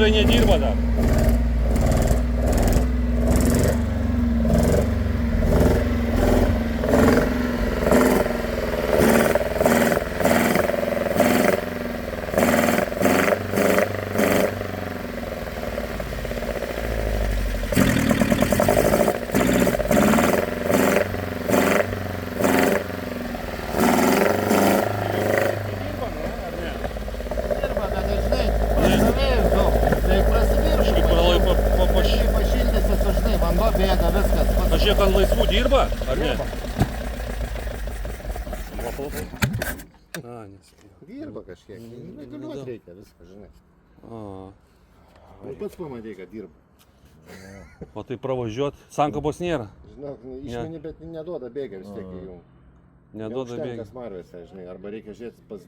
Lietuviai nedirba dar. Pažiūrėk, ant laisvų dirba, ar ne? Dirba kažkiek. Reguliuot reikia viską, žinai. Pats pamatei, kad dirba. O tai pravažiuot, sankabos nėra? Žinok, išmeni, bet neduoda bėga vis tiek įjungti. Neduoda bėga. Neužtenka smarvėse, žinai, arba reikia žiūrėti pas